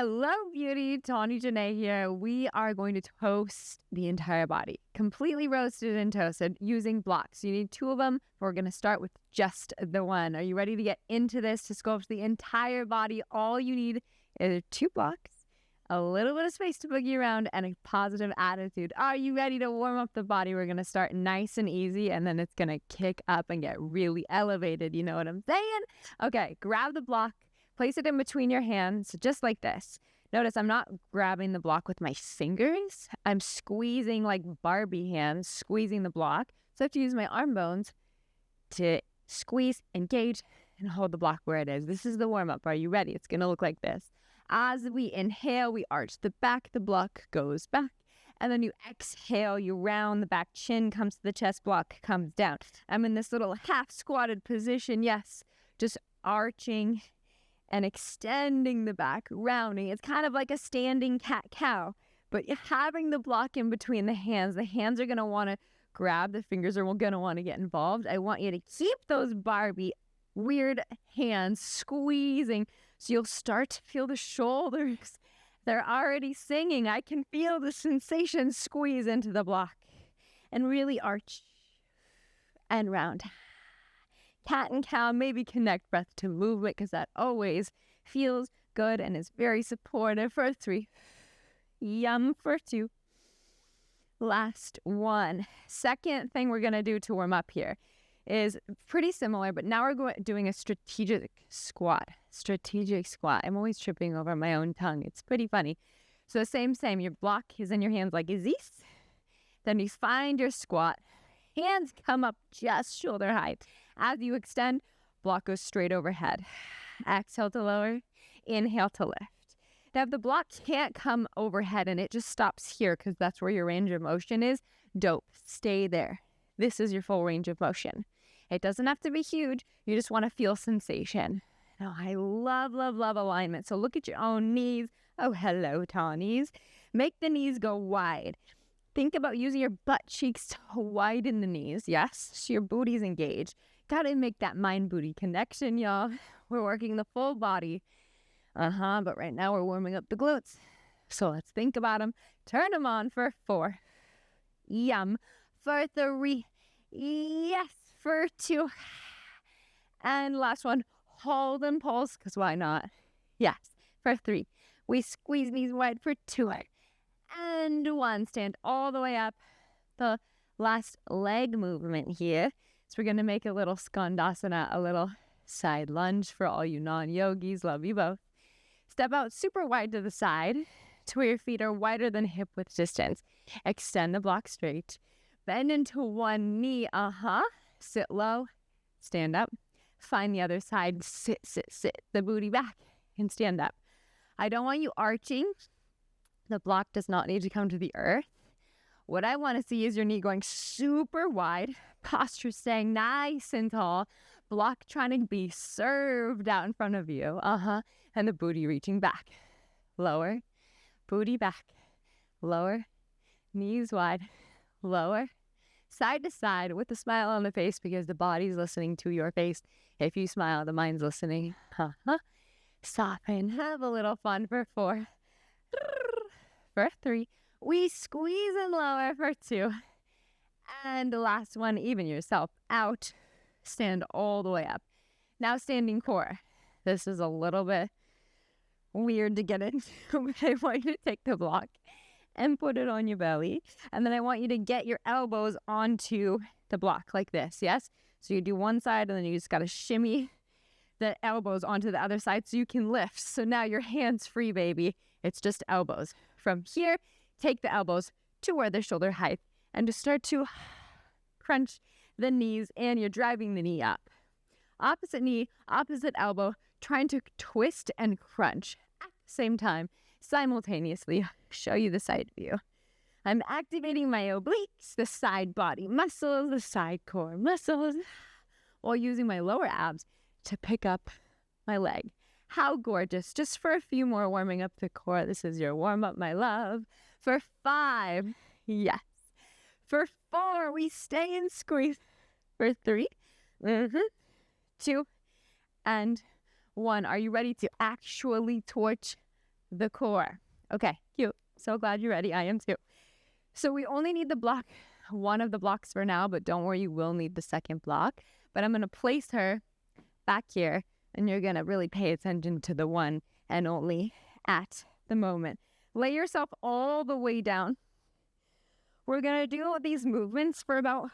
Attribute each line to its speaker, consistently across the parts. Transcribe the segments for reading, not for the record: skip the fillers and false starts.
Speaker 1: Hello, beauty. Tawnyjanae here. We are going to toast the entire body, completely roasted and toasted using blocks. You need 2 of them. We're going to start with just the one. Are you ready to get into this to sculpt the entire body? All you need is 2 blocks, a little bit of space to boogie around, and a positive attitude. Are you ready to warm up the body? We're going to start nice and easy, and then it's going to kick up and get really elevated. You know what I'm saying? Okay, grab the block. Place it in between your hands, just like this. Notice I'm not grabbing the block with my fingers. I'm squeezing like Barbie hands, squeezing the block. So I have to use my arm bones to squeeze, engage, and hold the block where it is. This is the warm-up. Are you ready? It's going to look like this. As we inhale, we arch the back. The block goes back. And then you exhale, you round the back. Chin comes to the chest, block comes down. I'm in this little half squatted position. Yes, just arching and extending the back, rounding. It's kind of like a standing cat-cow, but having the block in between the hands are going to want to grab, the fingers are going to want to get involved. I want you to keep those Barbie weird hands squeezing, so you'll start to feel the shoulders. They're already singing. I can feel the sensation squeeze into the block and really arch and round. Cat and cow, maybe connect breath to movement because that always feels good and is very supportive. For 3, yum for 2, last 1. Second thing we're going to do to warm up here is pretty similar, but now we're doing a strategic squat. I'm always tripping over my own tongue. It's pretty funny. So same. Your block is in your hands like this. Then you find your squat. Hands come up just shoulder height. As you extend, block goes straight overhead. Exhale to lower, inhale to lift. Now, if the block can't come overhead and it just stops here because that's where your range of motion is, dope, stay there. This is your full range of motion. It doesn't have to be huge. You just want to feel sensation. Now, I love alignment. So look at your own knees. Oh, hello, Tawnies. Make the knees go wide. Think about using your butt cheeks to widen the knees, yes? So your booty's engaged. Gotta make that mind-booty connection, y'all. We're working the full body. But right now we're warming up the glutes. So let's think about them. Turn them on for 4. Yum. For 3. Yes. For 2. And last one. Hold and pulse, because why not? Yes. For 3. We squeeze knees wide for 2. And 1. Stand all the way up. The last leg movement here. So we're going to make a little skandasana, a little side lunge for all you non-yogis. Love you both. Step out super wide to the side to where your feet are wider than hip width distance. Extend the block straight. Bend into one knee. Sit low. Stand up. Find the other side. Sit. The booty back and stand up. I don't want you arching. The block does not need to come to the earth. What I want to see is your knee going super wide, posture staying nice and tall, block trying to be served out in front of you, and the booty reaching back. Lower, booty back, lower, knees wide, lower, side to side with a smile on the face because the body's listening to your face. If you smile, the mind's listening. Soften, have a little fun for 4. For 3, we squeeze and lower for 2. And the last one, even yourself out. Stand all the way up. Now standing core. This is a little bit weird to get into, but I want you to take the block and put it on your belly. And then I want you to get your elbows onto the block like this, yes? So you do one side and then you just got to shimmy the elbows onto the other side so you can lift. So now your hands free, baby. It's just elbows. From here, take the elbows to where they're shoulder height and just start to crunch the knees, and you're driving the knee up. Opposite knee, opposite elbow, trying to twist and crunch at the same time, simultaneously. Show you the side view. I'm activating my obliques, the side body muscles, the side core muscles, while using my lower abs to pick up my leg. How gorgeous. Just for a few more warming up the core. This is your warm up, my love. For 5, yes. For 4, we stay and squeeze. For 3, 2, and 1. Are you ready to actually torch the core. Okay, cute. So glad you're ready. I am too. So we only need one of the blocks for now, but don't worry, you will need the second block. But I'm going to place her back here, and you're going to really pay attention to the one and only at the moment. Lay yourself all the way down. We're going to do these movements for about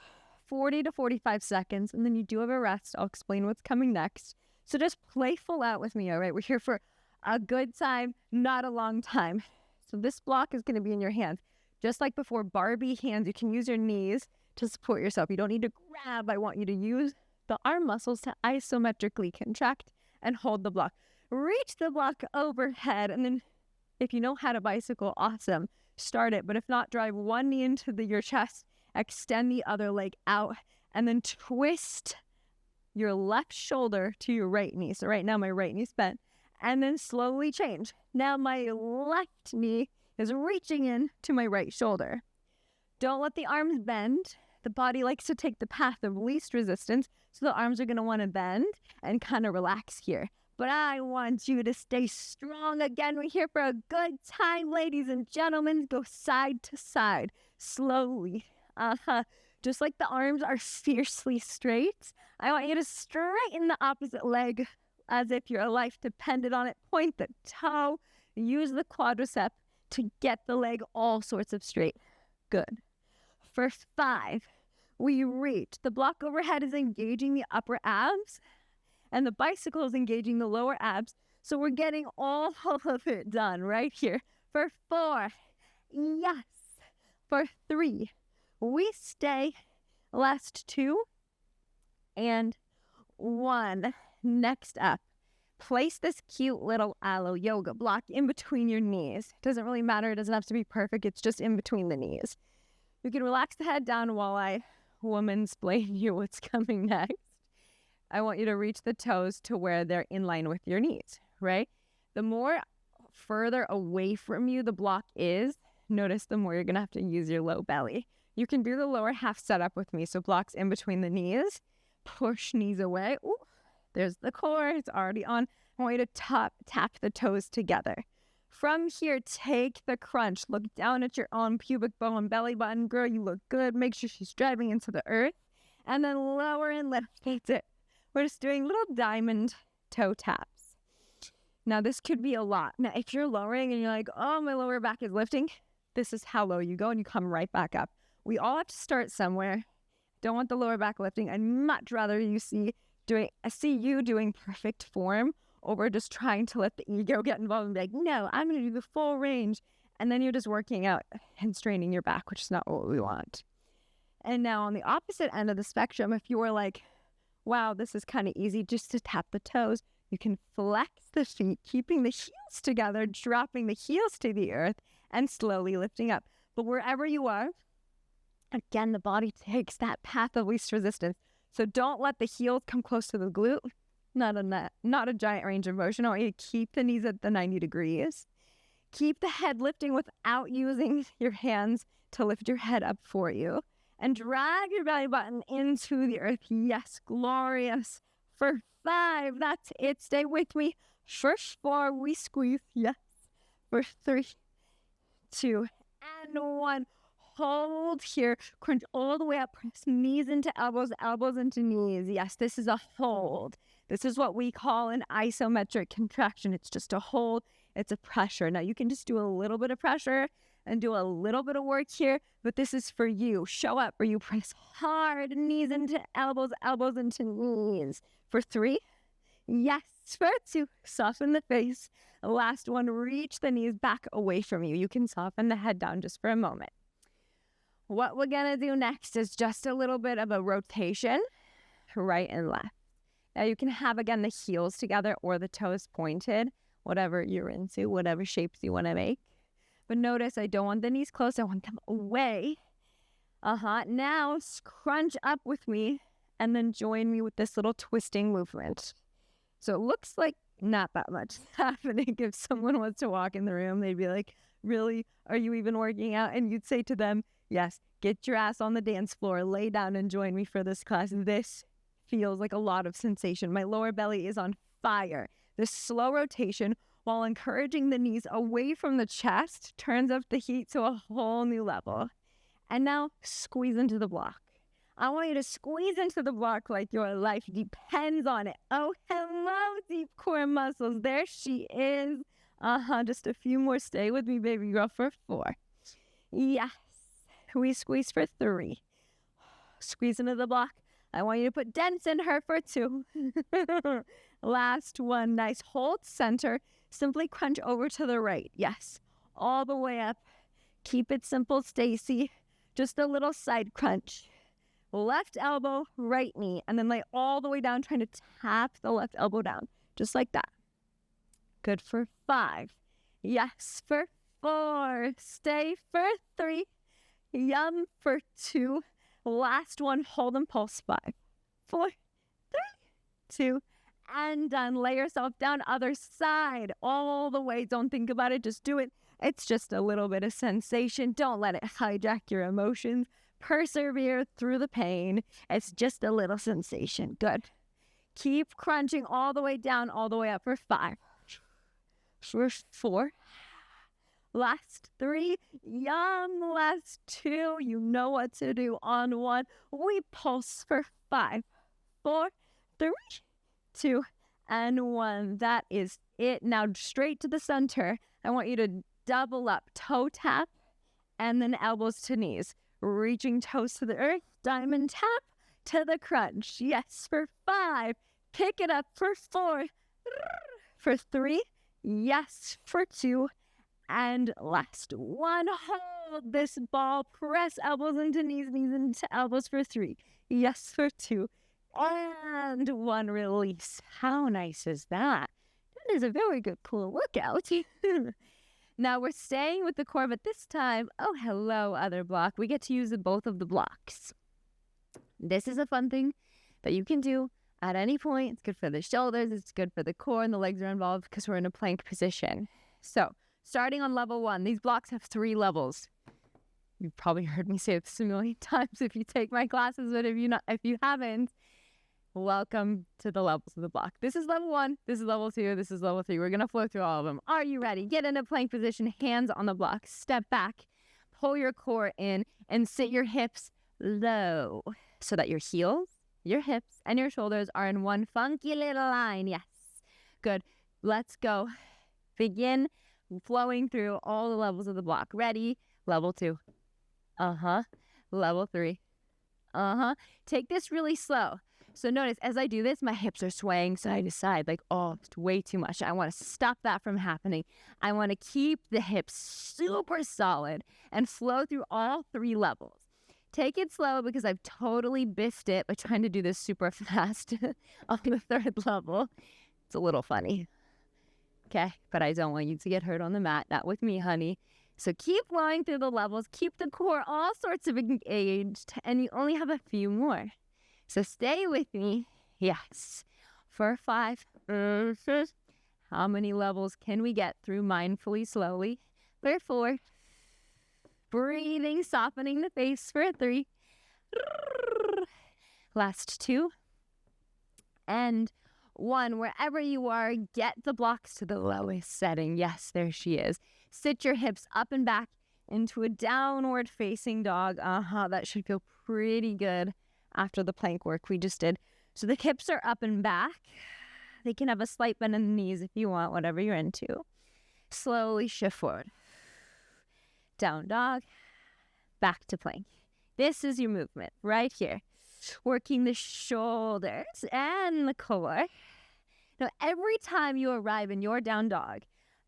Speaker 1: 40 to 45 seconds, and then you do have a rest. I'll explain what's coming next. So just play full out with me, all right? We're here for a good time, not a long time. So this block is going to be in your hands. Just like before, Barbie hands, you can use your knees to support yourself. You don't need to grab. I want you to use the arm muscles to isometrically contract and hold the block. Reach the block overhead, and then if you know how to bicycle, awesome. Start it. But if not, drive one knee into your chest, extend the other leg out, and then twist your left shoulder to your right knee. So right now my right knee's bent, and then slowly change. Now my left knee is reaching in to my right shoulder. Don't let the arms bend. The body likes to take the path of least resistance, so the arms are going to want to bend and kind of relax here. But I want you to stay strong. Again, we're here for a good time, ladies and gentlemen. Go side to side, slowly. Just like the arms are fiercely straight, I want you to straighten the opposite leg as if your life depended on it. Point the toe. Use the quadricep to get the leg all sorts of straight. Good. For 5, we reach. The block overhead is engaging the upper abs, and the bicycle is engaging the lower abs. So we're getting all of it done right here. For 4, yes. For 3, we stay. Last 2 and 1. Next up, place this cute little aloe yoga block in between your knees. It doesn't really matter. It doesn't have to be perfect. It's just in between the knees. You can relax the head down while I woman-splain you what's coming next. I want you to reach the toes to where they're in line with your knees, right? The more further away from you the block is, notice the more you're going to have to use your low belly. You can do the lower half setup with me. So blocks in between the knees, push knees away. Ooh, there's the core. It's already on. I want you to tap the toes together. From here, take the crunch. Look down at your own pubic bone, belly button. Girl, you look good. Make sure she's driving into the earth. And then lower and lift. That's it. We're just doing little diamond toe taps. Now, this could be a lot. Now, if you're lowering and you're like, oh, my lower back is lifting, this is how low you go, and you come right back up. We all have to start somewhere. Don't want the lower back lifting. I'd much rather see you doing perfect form over just trying to let the ego get involved and be like, no, I'm going to do the full range. And then you're just working out and straining your back, which is not what we want. And now on the opposite end of the spectrum, if you were like, wow, this is kind of easy just to tap the toes, you can flex the feet, keeping the heels together, dropping the heels to the earth, and slowly lifting up. But wherever you are, again, the body takes that path of least resistance. So don't let the heels come close to the glute. Not a giant range of motion. I want you to keep the knees at the 90 degrees. Keep the head lifting without using your hands to lift your head up for you. And drag your belly button into the earth. Yes, glorious. For 5, that's it. Stay with me. For 4, we squeeze. Yes. For 3, 2, and 1. Hold here. Crunch all the way up. Press knees into elbows, elbows into knees. Yes, this is a hold. This is what we call an isometric contraction. It's just a hold. It's a pressure. Now, you can just do a little bit of pressure and do a little bit of work here, but this is for you. Show up where you press hard, knees into elbows, elbows into knees. For 3, yes. For 2, soften the face. Last one, reach the knees back away from you. You can soften the head down just for a moment. What we're going to do next is just a little bit of a rotation, right and left. Now you can have, again, the heels together or the toes pointed, whatever you're into, whatever shapes you want to make. But notice I don't want the knees close. I want them away. Now scrunch up with me and then join me with this little twisting movement. So it looks like not that much is happening. If someone was to walk in the room, they'd be like, really? Are you even working out? And you'd say to them, yes, get your ass on the dance floor, lay down and join me for this class. This feels like a lot of sensation. My lower belly is on fire. This slow rotation while encouraging the knees away from the chest, turns up the heat to a whole new level. And now squeeze into the block. I want you to squeeze into the block like your life depends on it. Oh, hello, deep core muscles. There she is. Just a few more. Stay with me, baby girl, for 4. Yes. We squeeze for 3. Squeeze into the block. I want you to put dents in her for 2. Last one. Nice. Hold center. Simply crunch over to the right. Yes. All the way up. Keep it simple, Stacy. Just a little side crunch. Left elbow, right knee, and then lay all the way down, trying to tap the left elbow down, just like that. Good for 5. Yes, for 4. Stay for 3. Yum for 2. Last one, hold and pulse. 5, 4, 3, 2, and done. Lay yourself down, other side, all the way. Don't think about it, just do it. It's just a little bit of sensation. Don't let it hijack your emotions. Persevere through the pain. It's just a little sensation. Good. Keep crunching all the way down, all the way up for 5. For 4. Last 3. Yum. Last 2. You know what to do on 1. We pulse for 5, 4, 3, 2, and 1. That is it. Now straight to the center. I want you to double up, toe tap, and then elbows to knees. Reaching toes to the earth, diamond tap to the crunch. Yes, for 5. Pick it up for 4. For 3. Yes, for 2. And last one. Hold this ball. Press elbows into knees, knees into elbows for 3. Yes, for 2. And 1. Release. How nice is that? That is a very good, cool workout. Now we're staying with the core, but this time, oh, hello, other block. We get to use both of the blocks. This is a fun thing that you can do at any point. It's good for the shoulders. It's good for the core, and the legs are involved because we're in a plank position. So starting on level 1, these blocks have 3 levels. You've probably heard me say this a million times if you take my classes, but if you haven't, welcome to the levels of the block. This is level 1, this is level 2, this is level 3. We're going to flow through all of them. Are you ready? Get in a plank position, hands on the block. Step back, pull your core in, and sit your hips low so that your heels, your hips, and your shoulders are in one funky little line. Yes. Good. Let's go. Begin flowing through all the levels of the block. Ready? Level 2. Level 3. Take this really slow. So notice, as I do this, my hips are swaying side to side, like, oh, it's way too much. I want to stop that from happening. I want to keep the hips super solid and flow through all 3 levels. Take it slow because I've totally biffed it by trying to do this super fast on the 3rd level. It's a little funny. Okay, but I don't want you to get hurt on the mat. Not with me, honey. So keep flowing through the levels. Keep the core all sorts of engaged, and you only have a few more. So stay with me. Yes. For 5. How many levels can we get through mindfully, slowly? For 4. Breathing, softening the face for 3. Last 2. And 1. Wherever you are, get the blocks to the lowest setting. Yes, there she is. Sit your hips up and back into a downward facing dog. That should feel pretty good after the plank work we just did. So the hips are up and back. They can have a slight bend in the knees if you want, whatever you're into. Slowly shift forward. Down dog. Back to plank. This is your movement right here. Working the shoulders and the core. Now, every time you arrive in your down dog,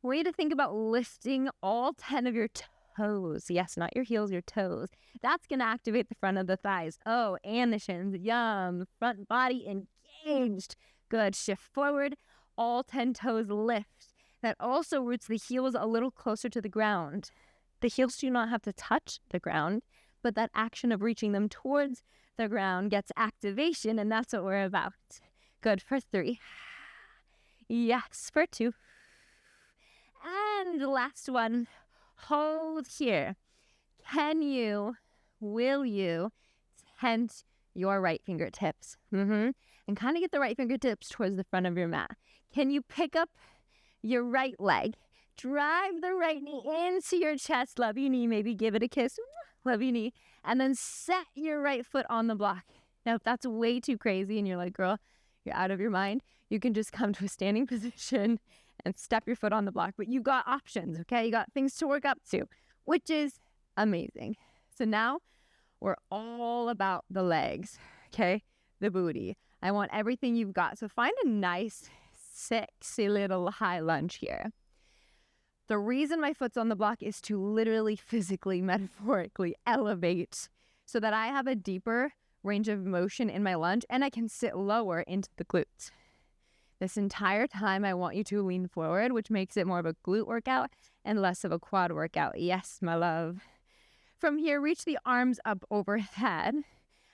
Speaker 1: I want you to think about lifting all 10 of your toes. Yes, not your heels, your toes. That's going to activate the front of the thighs. Oh, and the shins. Yum. Front body engaged. Good. Shift forward. All 10 toes lift. That also roots the heels a little closer to the ground. The heels do not have to touch the ground, but that action of reaching them towards the ground gets activation, and that's what we're about. Good. For 3. Yes, for 2. And last one. Hold here. Will you tent your right fingertips? And kind of get the right fingertips towards the front of your mat. Can you pick up your right leg. Drive the right knee into your chest. Love your knee. Maybe give it a kiss. Love your knee. And then set your right foot on the block. Now, if that's way too crazy and you're like, girl, you're out of your mind, you can just come to a standing position and step your foot on the block. But you got options, okay? You got things to work up to, which is amazing. So now we're all about the legs, okay? The booty. I want everything you've got. So find a nice, sexy little high lunge here. The reason my foot's on the block is to literally, physically, metaphorically elevate so that I have a deeper range of motion in my lunge and I can sit lower into the glutes. This entire time, I want you to lean forward, which makes it more of a glute workout and less of a quad workout. Yes, my love. From here, reach the arms up overhead.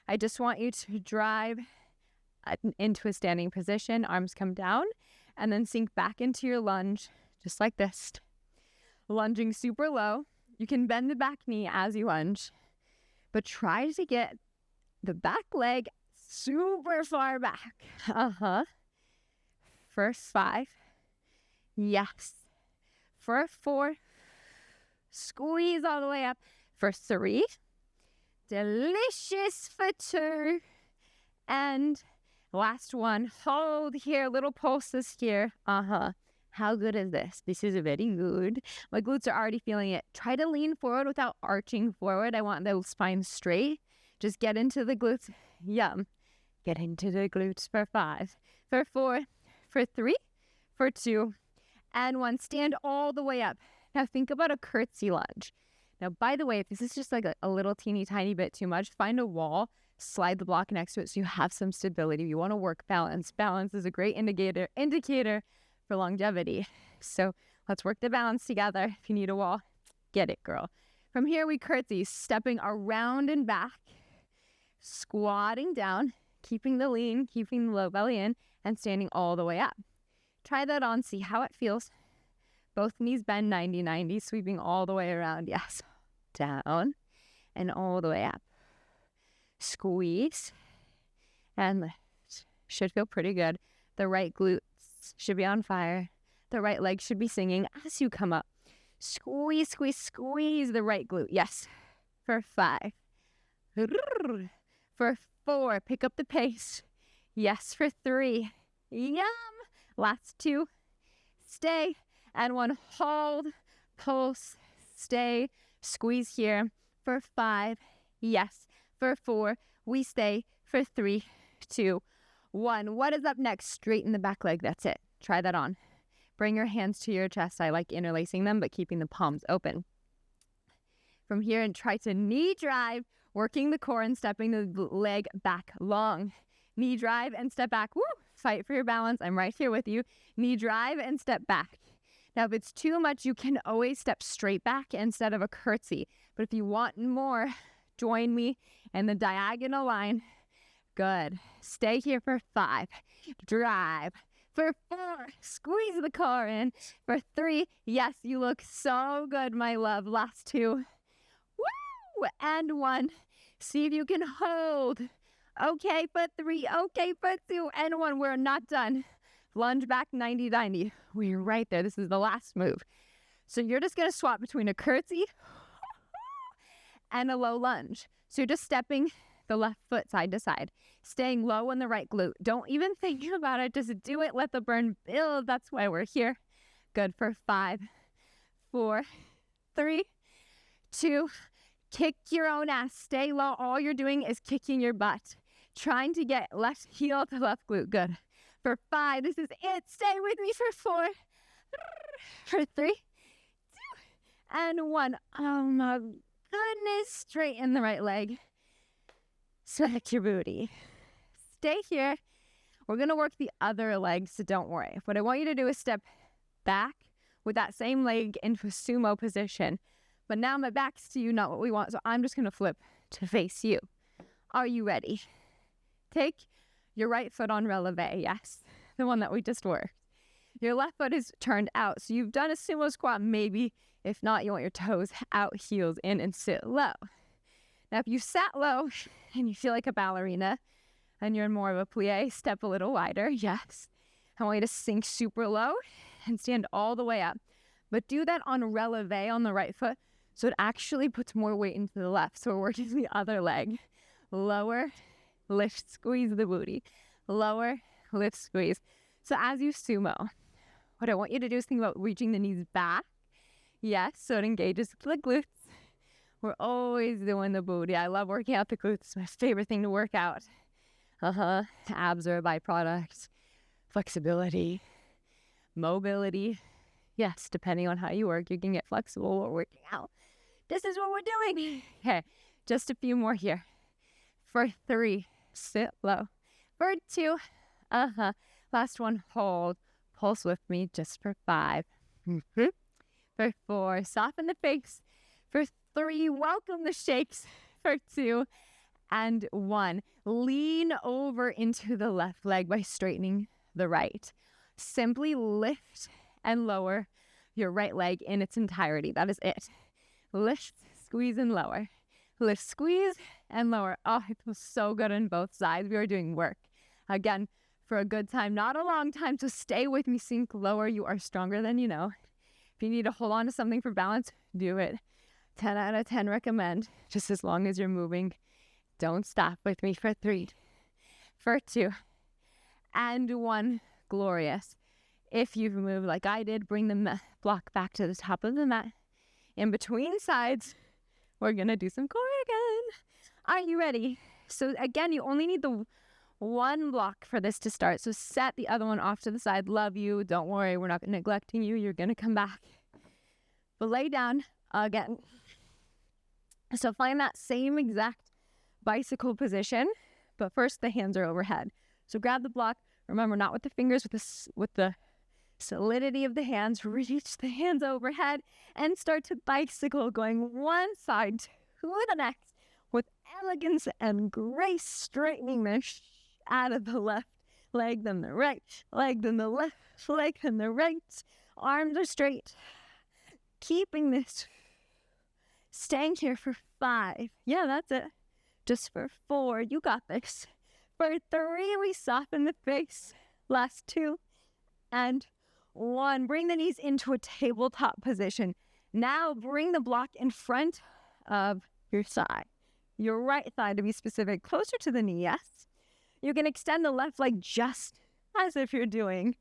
Speaker 1: I just want you to drive into a standing position. Arms come down and then sink back into your lunge, just like this. Lunging super low. You can bend the back knee as you lunge, but try to get the back leg super far back. For 5. Yes. For 4. Squeeze all the way up. For 3. Delicious for 2. And last one. Hold here. Little pulses here. How good is this? This is very good. My glutes are already feeling it. Try to lean forward without arching forward. I want the spine straight. Just get into the glutes. Yum. Get into the glutes for 5. For 4. For 3. For 2. And 1. Stand all the way up. Now think about a curtsy lunge. Now, by the way, if this is just like a little teeny tiny bit too much, find a wall, slide the block next to it so you have some stability. You want to work balance. Balance is a great indicator for longevity. So let's work the balance together. If you need a wall, get it, girl. From here, we curtsy, stepping around and back, squatting down, keeping the lean, keeping the low belly in, and standing all the way up. Try that on, see how it feels. Both knees bend 90-90, sweeping all the way around. Yes. Down and all the way up. Squeeze and lift. Should feel pretty good. The right glute should be on fire. The right leg should be singing as you come up. Squeeze, squeeze, squeeze the right glute. Yes. For 5. For 4. Pick up the pace. Yes. For 3. Yum. Last 2. Stay. And 1. Hold. Pulse. Stay. Squeeze here. For 5. Yes. For 4. We stay. For 3. 2. 1. What is up next? Straighten the back leg. That's it. Try that on. Bring your hands to your chest. I like interlacing them, but keeping the palms open. From here, and try to knee drive, working the core and stepping the leg back long. Knee drive and step back. Woo! Fight for your balance. I'm right here with you. Knee drive and step back. Now, if it's too much, you can always step straight back instead of a curtsy. But if you want more, join me in the diagonal line. Good. Stay here for 5. Drive. For 4, squeeze the core in. For 3, yes, you look so good, my love. Last 2. Woo! And 1. See if you can hold. Okay, for 3. Okay, for 2. And 1. We're not done. Lunge back 90-90. We're right there. This is the last move. So you're just going to swap between a curtsy and a low lunge. So you're just stepping the left foot side to side, staying low on the right glute. Don't even think about it. Just do it. Let the burn build. That's why we're here. Good. For 5, 4, 3, 2. Kick your own ass. Stay low. All you're doing is kicking your butt. Trying to get left heel to left glute. Good. For 5. This is it. Stay with me for 4. For 3, 2, and 1. Oh my goodness. Straighten the right leg. Select your booty. Stay here. We're going to work the other leg, so don't worry. What I want you to do is step back with that same leg into a sumo position. But now my back's to you, not what we want, so I'm just going to flip to face you. Are you ready? Take your right foot on releve, yes, the one that we just worked. Your left foot is turned out, so you've done a sumo squat maybe. If not, you want your toes out, heels in, and sit low. Now, if you sat low and you feel like a ballerina and you're in more of a plie, step a little wider. Yes. I want you to sink super low and stand all the way up. But do that on releve on the right foot, so it actually puts more weight into the left. So we're working the other leg. Lower, lift, squeeze the booty. Lower, lift, squeeze. So as you sumo, what I want you to do is think about reaching the knees back. Yes, so it engages the glutes. We're always doing the booty. I love working out the glutes. It's my favorite thing to work out. Abs are a byproduct. Flexibility, mobility. Yes, depending on how you work, you can get flexible while working out. This is what we're doing. Okay, just a few more here. For 3, sit low. For 2, last one, hold. Pulse with me just for 5. For 4, soften the face. For 3, welcome the shakes. For 2 and 1, lean over into the left leg by straightening the right. Simply lift and lower your right leg in its entirety. That is it. Lift, squeeze, and lower. Lift, squeeze, and lower. Oh, it feels so good on both sides. We are doing work. Again, for a good time, not a long time. So stay with me, sink lower. You are stronger than you know. If you need to hold on to something for balance, do it. 10 out of 10 recommend, just as long as you're moving. Don't stop with me. For 3, for 2, and 1. Glorious. If you've moved like I did, bring the block back to the top of the mat. In between sides, we're going to do some core again. Are you ready? So again, you only need the one block for this to start. So set the other one off to the side. Love you. Don't worry. We're not neglecting you. You're going to come back. But lay down again. So find that same exact bicycle position, but first the hands are overhead. So grab the block. Remember, not with the fingers, with the solidity of the hands. Reach the hands overhead and start to bicycle, going one side to the next with elegance and grace, straightening the out of the left leg, then the right leg, then the left leg, then the right. Arms are straight. Keeping this. Staying here for 5. Yeah, that's it. Just for 4. You got this. For 3, we soften the face. Last 2 and 1. Bring the knees into a tabletop position. Now bring the block in front of your thigh. Your right thigh, to be specific, closer to the knee, yes? You can extend the left leg just as if you're doing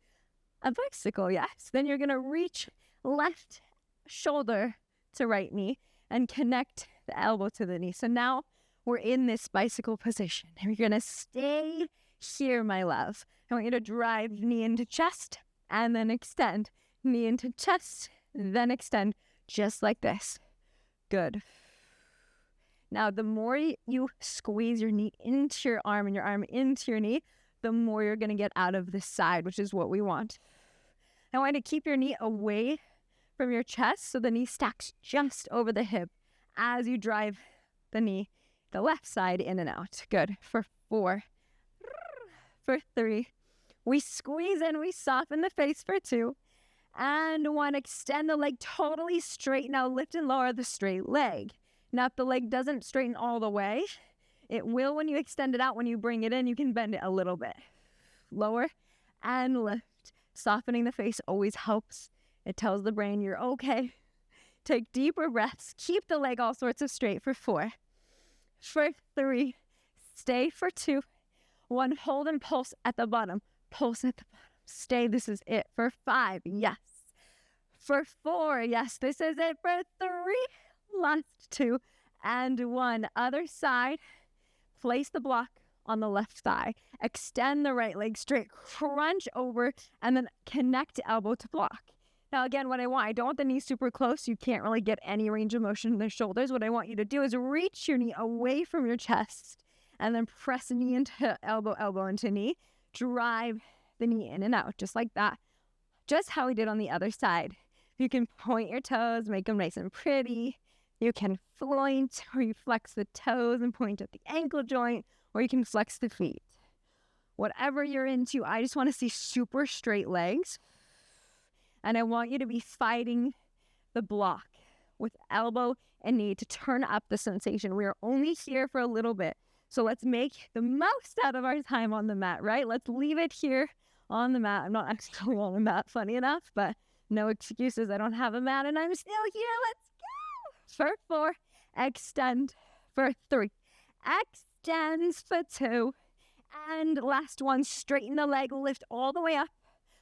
Speaker 1: a bicycle, yes? Then you're going to reach left shoulder to right knee and connect the elbow to the knee. So now we're in this bicycle position. And you're going to stay here, my love. I want you to drive knee into chest and then extend. Knee into chest, then extend, just like this. Good. Now, the more you squeeze your knee into your arm and your arm into your knee, the more you're going to get out of this side, which is what we want. I want you to keep your knee away from your chest so the knee stacks just over the hip as you drive the knee, the left side, in and out. Good. For 4. For 3. We squeeze in, we soften the face. For 2. And 1. Extend the leg totally straight. Now lift and lower the straight leg. Now, if the leg doesn't straighten all the way, it will when you extend it out. When you bring it in, you can bend it a little bit. Lower and lift. Softening the face always helps. It tells the brain you're okay. Take deeper breaths. Keep the leg all sorts of straight. For 4. For 3. Stay. For 2. 1. Hold and pulse at the bottom. Pulse at the bottom. Stay. This is it. For 5. Yes. For 4. Yes, this is it. For 3. Last 2 and 1. Other side. Place the block on the left thigh. Extend the right leg straight. Crunch over and then connect elbow to block. Now, again, what I don't want the knee super close. You can't really get any range of motion in the shoulders. What I want you to do is reach your knee away from your chest and then press knee into elbow, elbow into knee. Drive the knee in and out, just like that. Just how we did on the other side. You can point your toes, make them nice and pretty. You can point, or you flex the toes and point at the ankle joint, or you can flex the feet. Whatever you're into, I just want to see super straight legs. And I want you to be fighting the block with elbow and knee to turn up the sensation. We are only here for a little bit. So let's make the most out of our time on the mat, right? Let's leave it here on the mat. I'm not actually on the mat, funny enough, but no excuses. I don't have a mat and I'm still here. Let's go. For 4, extend. For 3, extend. For 2, and last one, straighten the leg, lift all the way up,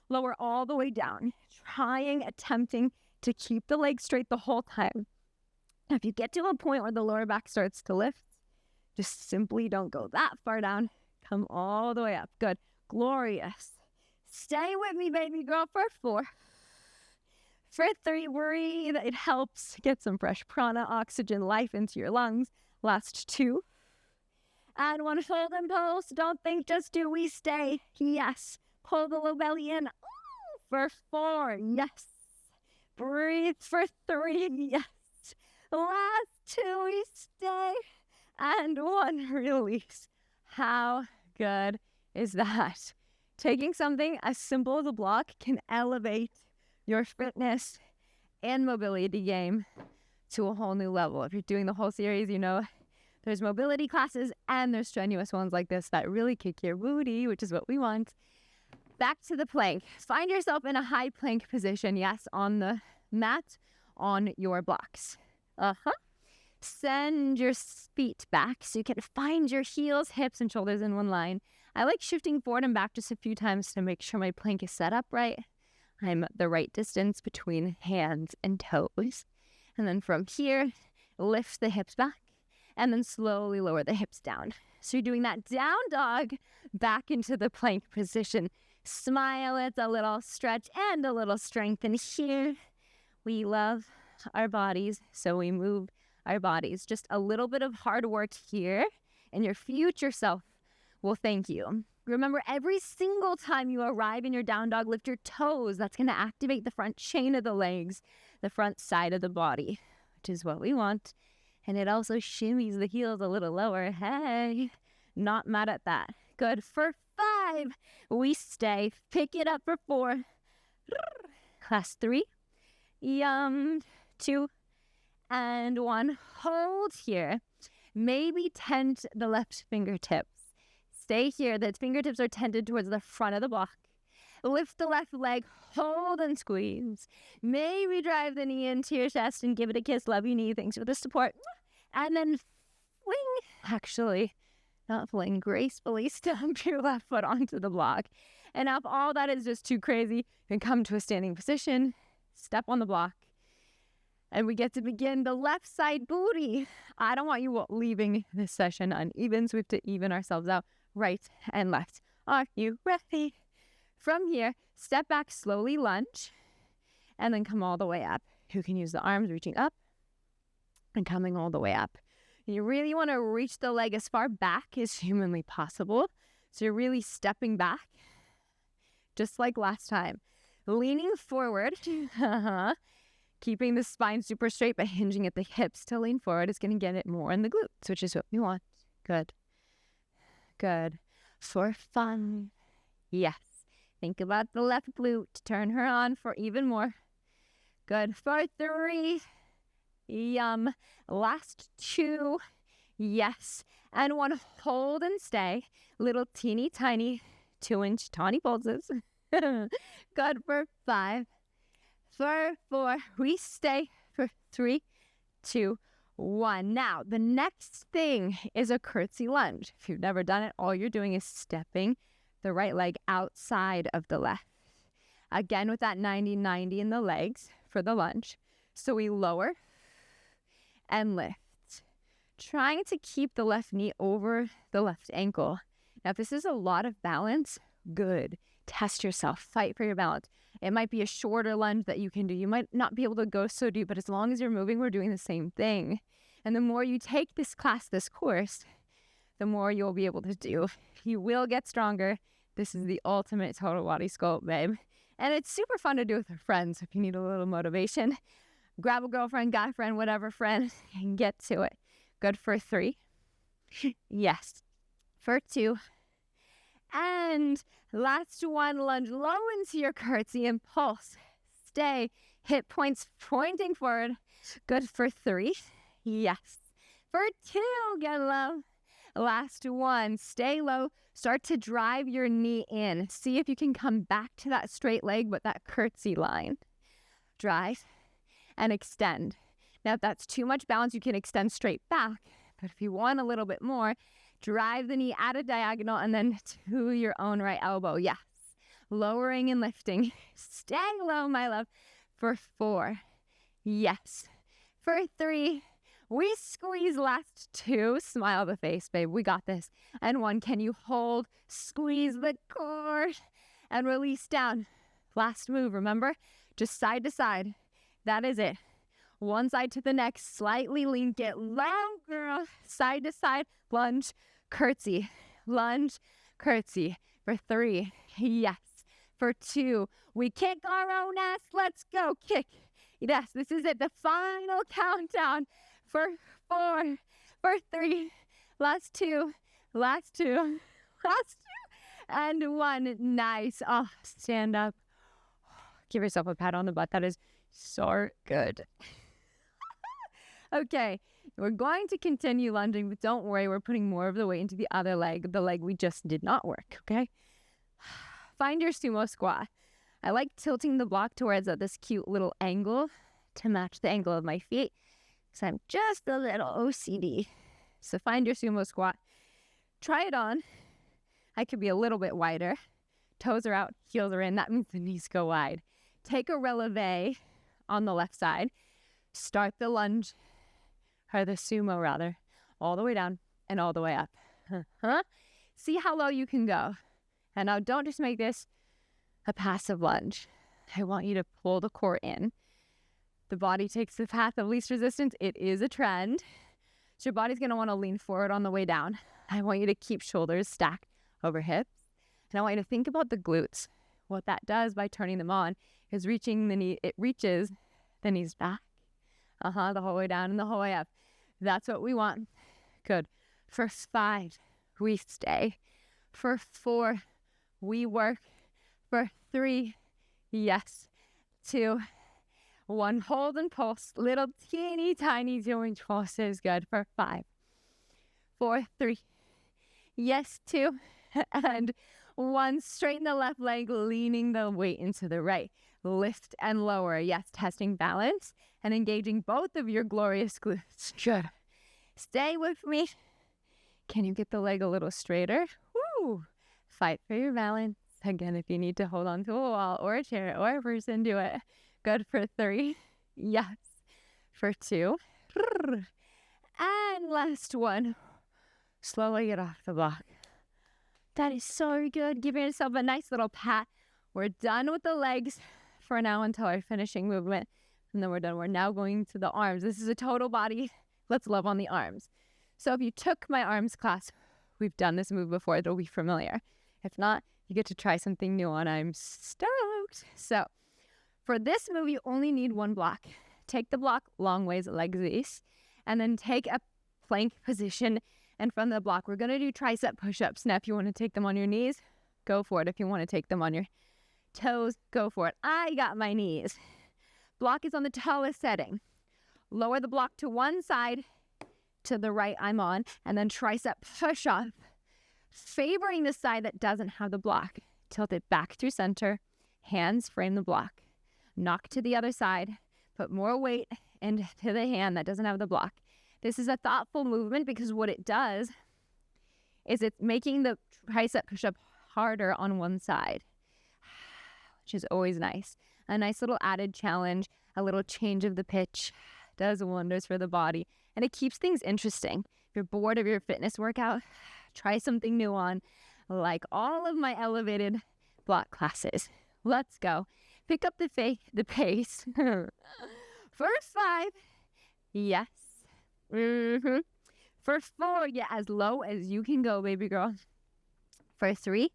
Speaker 1: lower all the way down. Attempting to keep the leg straight the whole time. If you get to a point where the lower back starts to lift, just simply don't go that far down. Come all the way up. Good. Glorious. Stay with me, baby girl, for 4. For 3, breathe. It helps get some fresh prana, oxygen, life into your lungs. Last 2. And 1, hold and pulse. Don't think, just do. We stay. Yes. Pull the low belly in. Ooh, for 4. Yes. Breathe for 3. Yes. Last 2. We stay. And 1, release. How good is that? Taking something as simple as a block can elevate your fitness and mobility game to a whole new level. If you're doing the whole series, you know there's mobility classes and there's strenuous ones like this that really kick your booty, which is what we want. Back to the plank. Find yourself in a high plank position. Yes, on the mat, on your blocks. Send your feet back so you can find your heels, hips, and shoulders in one line. I like shifting forward and back just a few times to make sure my plank is set up right. I'm the right distance between hands and toes. And then from here, lift the hips back and then slowly lower the hips down. So you're doing that down dog back into the plank position. Smile, it's a little stretch and a little strengthen here. We love our bodies, so we move our bodies. Just a little bit of hard work here, and your future self will thank you. Remember, every single time you arrive in your down dog, lift your toes. That's going to activate the front chain of the legs, the front side of the body, which is what we want. And it also shimmies the heels a little lower. Hey, not mad at that. Good. For 5, we stay. Pick it up for 4. Last 3. 2, and 1. Hold here. Maybe tent the left fingertips. Stay here. The fingertips are tented towards the front of the block. Lift the left leg. Hold and squeeze. Maybe drive the knee into your chest and give it a kiss. Love you, knee. Thanks for the support. And then fling. Actually, not fling. Gracefully stomp your left foot onto the block. And if all that is just too crazy, you can come to a standing position. Step on the block. And we get to begin the left side booty. I don't want you leaving this session uneven, so we have to even ourselves out, right and left. Are you ready? From here, step back, slowly lunge, and then come all the way up. You can use the arms reaching up and coming all the way up. You really want to reach the leg as far back as humanly possible. So you're really stepping back, just like last time. Leaning forward, keeping the spine super straight, but hinging at the hips to lean forward is going to get it more in the glutes, which is what we want. Good. Good. For 5. Yes. Think about the left glute. Turn her on for even more. Good. For 3. Yum. Last 2. Yes. And 1. Hold and stay. Little teeny tiny 2-inch tawny pulses. Good. For 5. For 4. We stay. For 3, 2, 1. Now, the next thing is a curtsy lunge. If you've never done it, all you're doing is stepping the right leg outside of the left. Again, with that 90-90 in the legs for the lunge. So we lower and lift, trying to keep the left knee over the left ankle. Now, if this is a lot of balance, good. Test yourself. Fight for your balance. It might be a shorter lunge that you can do. You might not be able to go so deep, but as long as you're moving, we're doing the same thing. And the more you take this class, this course, the more you'll be able to do. You will get stronger. This is the ultimate total body sculpt, babe. And it's super fun to do with your friends if you need a little motivation. Grab a girlfriend, guy friend, whatever friend, and get to it. Good. For 3. Yes. For 2. And last 1, lunge low into your curtsy and pulse. Stay. Hip points pointing forward. Good. For 3. Yes. For 2, get low. Last one. Stay low. Start to drive your knee in. See if you can come back to that straight leg, but that curtsy line. Drive and extend. Now, if that's too much balance, you can extend straight back. But if you want a little bit more, drive the knee at a diagonal and then to your own right elbow. Yes. Lowering and lifting. Stay low, my love. For 4. Yes. For 3. We squeeze. Last 2. Smile the face, babe. We got this. And 1. Can you hold? Squeeze the core and release down. Last move, remember? Just side to side. That is it. One side to the next. Slightly lean. Get low, girl. Side to side. Lunge. Curtsy. Lunge. Curtsy. For 3. Yes. For 2. We kick our own ass. Let's go. Kick. Yes, this is it. The final countdown. For 4. For 3. Last 2. Last 2. Last 2. And 1. Nice. Oh, stand up. Give yourself a pat on the butt. That is so good. Okay, we're going to continue lunging, but don't worry, we're putting more of the weight into the other leg, the leg we just did not work, okay? Find your sumo squat. I like tilting the block towards this cute little angle to match the angle of my feet, because I'm just a little OCD. So find your sumo squat. Try it on. I could be a little bit wider. Toes are out, heels are in. That means the knees go wide. Take a releve on the left side. Start the lunge, or the sumo rather, all the way down and all the way up. See how low you can go. And now don't just make this a passive lunge. I want you to pull the core in. The body takes the path of least resistance. It is a trend. So your body's going to want to lean forward on the way down. I want you to keep shoulders stacked over hips. And I want you to think about the glutes. What that does by turning them on is reaching the knee. It reaches the knees back. The whole way down and the whole way up. That's what we want. Good. For 5, we stay. For 4, we work. For 3, yes. 2, 1, hold and pulse. Little teeny tiny joint pulses. Good. For 5, 4, 3, yes. 2, and 1. Straighten the left leg, leaning the weight into the right. Lift and lower. Yes, testing balance and engaging both of your glorious glutes. Good. Stay with me. Can you get the leg a little straighter? Woo! Fight for your balance. Again, if you need to hold on to a wall or a chair or a person, do it. Good. For 3. Yes. For 2. And last 1. Slowly get off the block. That is so good. Give yourself a nice little pat. We're done with the legs for now until our finishing movement. And then we're done. We're now going to the arms. This is a total body. Let's love on the arms. So if you took my arms class, we've done this move before. It'll be familiar. If not, you get to try something new on. I'm stoked. So for this move, you only need 1 block. Take the block long ways, legs these, and then take a plank position in front of the block. We're going to do tricep push-ups. Now, if you want to take them on your knees, go for it. If you want to take them on your toes, go for it. I got my knees. Block is on the tallest setting. Lower the block to one side, to the right I'm on, and then tricep push-up. Favoring the side that doesn't have the block. Tilt it back through center. Hands frame the block. Knock to the other side. Put more weight into the hand that doesn't have the block. This is a thoughtful movement because what it does is it's making the tricep push-up harder on one side, which is always nice. A nice little added challenge, a little change of the pitch does wonders for the body, and it keeps things interesting. If you're bored of your fitness workout, try something new on, like all of my elevated block classes. Let's go. Pick up the pace. First 5, yes. For 4, yeah, as low as you can go, baby girl. For 3,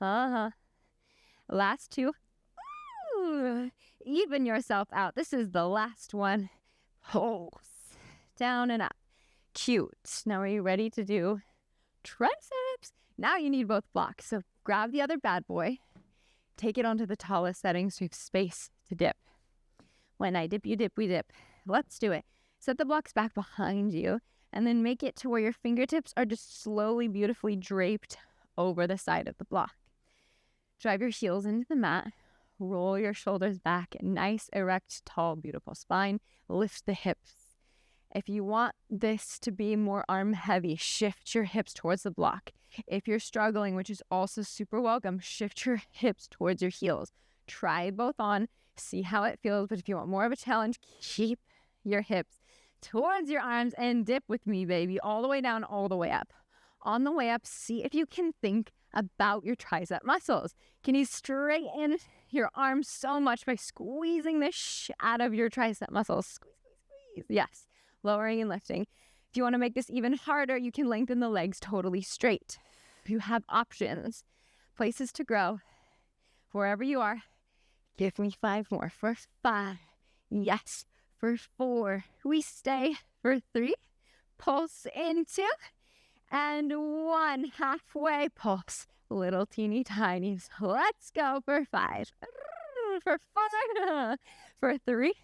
Speaker 1: last 2, even yourself out. This is the last one. Pulse down and up. Cute. Now are you ready to do triceps? Now you need both blocks. So grab the other bad boy. Take it onto the tallest setting so you have space to dip. When I dip, you dip, we dip. Let's do it. Set the blocks back behind you And then make it to where your fingertips are just slowly, beautifully draped over the side of the block. Drive your heels into the mat. Roll your shoulders back. Nice, erect, tall, beautiful spine. Lift the hips. If you want this to be more arm heavy, shift your hips towards the block. If you're struggling, which is also super welcome, shift your hips towards your heels. Try both on. See how it feels. But if you want more of a challenge, keep your hips towards your arms and dip with me, baby. All the way down, all the way up. On the way up, see if you can think about your tricep muscles. Can you straighten your arms so much by squeezing the out of your tricep muscles? Squeeze, squeeze, squeeze. Yes. Lowering and lifting. If you want to make this even harder, you can lengthen the legs totally straight. You have options, places to grow. Wherever you are, give me 5 more. For 5. Yes. For 4. We stay. For 3. Pulse into. And 1. Halfway pulse. Little teeny tinies. Let's go for 5. For 4. For 3,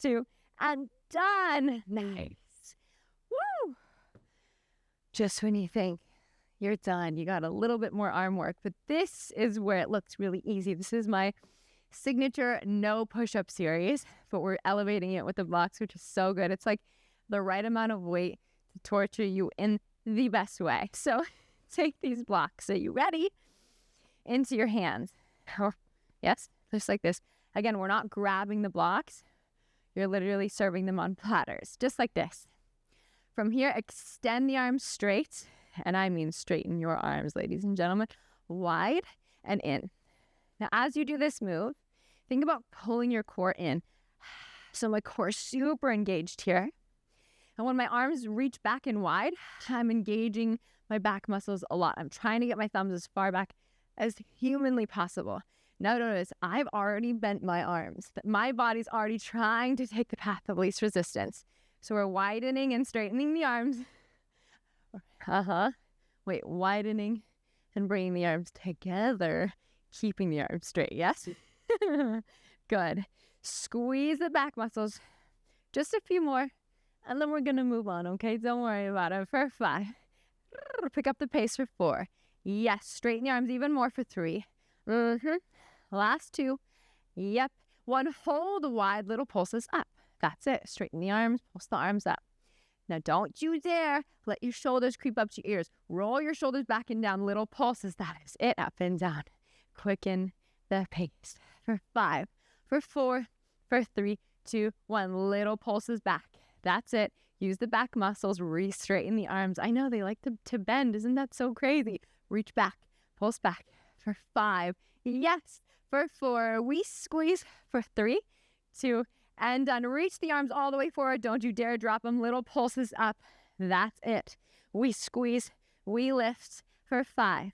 Speaker 1: 2, and done. Nice. Woo! Just when you think you're done, you got a little bit more arm work, but this is where it looks really easy. This is my signature no push-up series, but we're elevating it with the blocks, which is so good. It's like the right amount of weight to torture you in the best way. So take these blocks. Are you ready? Into your hands. Oh, yes, just like this. Again, we're not grabbing the blocks. You're literally serving them on platters, just like this. From here, extend the arms straight, and I mean straighten your arms, ladies and gentlemen, wide and in. Now, as you do this move, think about pulling your core in. So my core is super engaged here. And when my arms reach back and wide, I'm engaging my back muscles a lot. I'm trying to get my thumbs as far back as humanly possible. Now notice, I've already bent my arms. My body's already trying to take the path of least resistance. So we're widening and straightening the arms. Wait, widening and bringing the arms together, keeping the arms straight, yes? Good. Squeeze the back muscles. Just a few more, and then we're going to move on, okay? Don't worry about it. For 5. Pick up the pace for 4. Yes, straighten the arms even more for 3. Last 2. Yep. 1, hold wide, little pulses up. That's it. Straighten the arms, pulse the arms up. Now, don't you dare let your shoulders creep up to your ears. Roll your shoulders back and down, little pulses. That is it. Up and down. Quicken the pace. For 5, for 4, for 3, 2, 1. Little pulses back. That's it. Use the back muscles. Re-straighten the arms. I know they like to bend. Isn't that so crazy? Reach back. Pulse back. For 5. Yes. For 4. We squeeze. For 3, 2, and done. Reach the arms all the way forward. Don't you dare drop them. Little pulses up. That's it. We squeeze. We lift. For 5.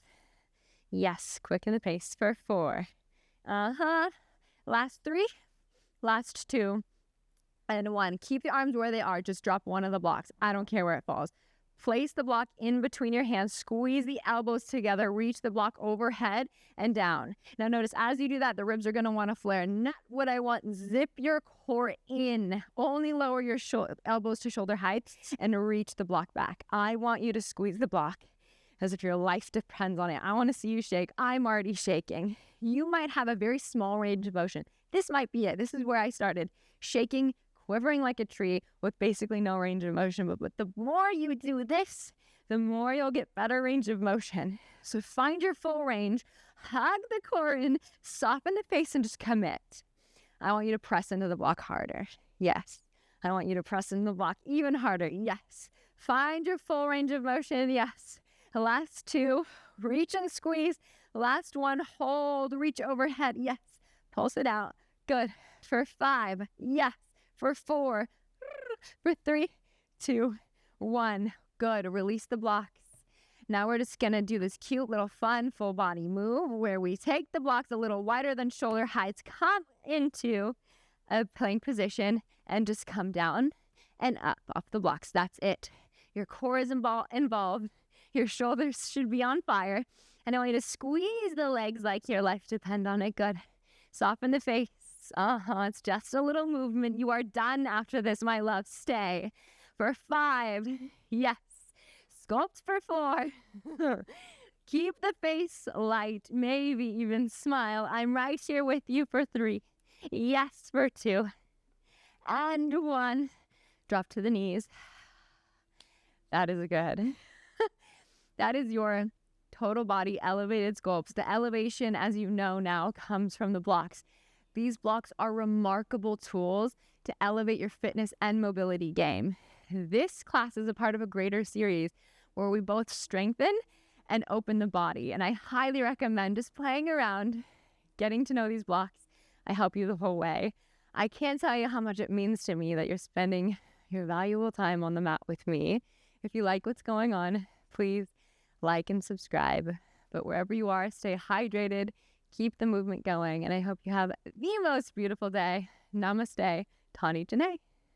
Speaker 1: Yes. Quicken the pace. For 4. Last 3. Last 2. And 1. Keep the arms where they are. Just drop one of the blocks. I don't care where it falls. Place the block in between your hands. Squeeze the elbows together. Reach the block overhead and down. Now notice as you do that, the ribs are going to want to flare. Not what I want. Zip your core in. Only lower your elbows to shoulder height and reach the block back. I want you to squeeze the block as if your life depends on it. I want to see you shake. I'm already shaking. You might have a very small range of motion. This might be it. This is where I started. Shaking, quivering like a tree with basically no range of motion. But the more you do this, the more you'll get better range of motion. So find your full range, hug the core in, soften the face, and just commit. I want you to press into the block harder. Yes. I want you to press into the block even harder. Yes. Find your full range of motion. Yes. Last 2, reach and squeeze. Last 1, hold, reach overhead. Yes. Pulse it out. Good. For 5. Yes. For 4, for 3, 2, 1. Good. Release the blocks. Now we're just going to do this cute little fun full body move where we take the blocks a little wider than shoulder heights, come into a plank position, and just come down and up off the blocks. That's it. Your core is involved. Your shoulders should be on fire. And I want you to squeeze the legs like your life depends on it. Good. Soften the face. It's just a little movement. You are done after this, my love. Stay. for 5. Yes. Sculpt for 4. Keep the face light, maybe even smile. I'm right here with you for 3. Yes for 2. And 1. Drop to the knees. That is good. That is your total body elevated sculpts. The elevation, as you know now, comes from the blocks. These blocks are remarkable tools to elevate your fitness and mobility game. This class is a part of a greater series where we both strengthen and open the body. And I highly recommend just playing around, getting to know these blocks. I help you the whole way. I can't tell you how much it means to me that you're spending your valuable time on the mat with me. If you like what's going on, please like and subscribe. But wherever you are, stay hydrated, keep the movement going, and I hope you have the most beautiful day. Namaste, Tawnyjanae.